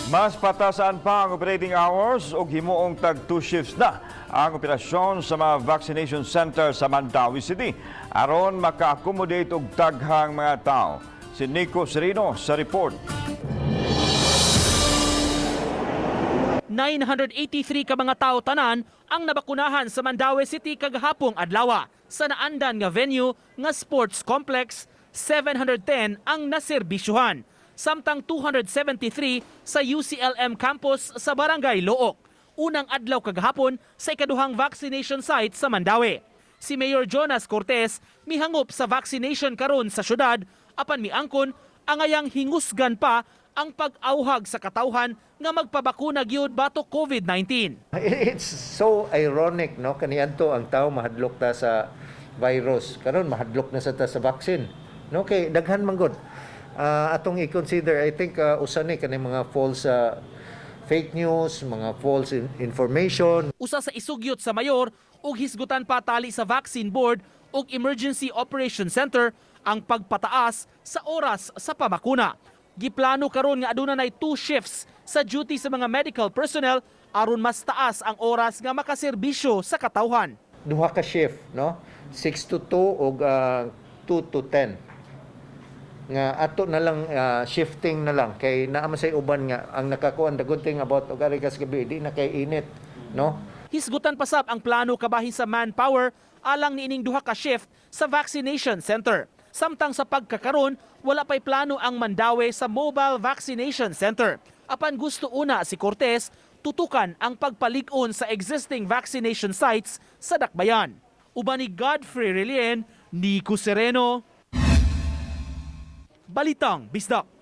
Mas patasan pa ang operating hours o himuong tag 2 shifts na ang operasyon sa mga vaccination center sa Mandawi City aron maka-accommodate og daghang mga tao. Si Nico Serino sa report. 983 ka mga tao tanan ang nabakunahan sa Mandawi City kagahapong adlaw. Sa naandan nga venue nga sports complex, 710 ang naserbisyuhan. Samtang 273 sa UCLM campus sa Barangay Look. Unang adlaw kagahapon sa ikaduhang vaccination site sa Mandawi. Si Mayor Jonas Cortez mihangop sa vaccination karon sa syudad apan miangkon angayang hingusgan pa ang pag-auhag sa katawhan nga magpabakuna gyud batok COVID-19. It's so ironic, no? Kaniadto ang tao mahadlok ta sa virus. Karon mahadlok na sa ta sa vaccine. No, kay daghan man gud. Atong i-consider, I think usa ni kani mga false fake news, mga false information. Usa sa isugyot sa mayor ug hisgutan pa tali sa Vaccine Board ug Emergency Operation Center ang pagpataas sa oras sa pamakuna. Giplano karon nga aduna nay 2 shifts sa duty sa mga medical personnel aron mas taas ang oras nga makaserbisyo sa katawhan. Duha ka shift, no? 6 to 2 ug 2 to 10. Nga ato na lang shifting na lang kay naa man say uban nga ang nakakuan the good thing about og ari kas gabi di na kay init, no? Hisgutan pasab ang plano kabahin sa manpower alang niining duha ka shift sa vaccination center. Samtang sa pagkakaron, wala pa'y plano ang Mandawi sa mobile vaccination center. Apan gusto una si Cortez tutukan ang pagpalig-on sa existing vaccination sites sa Dakbayan. Uban ni Godfrey Relien, Nico Sereno, Balitang Bisdak.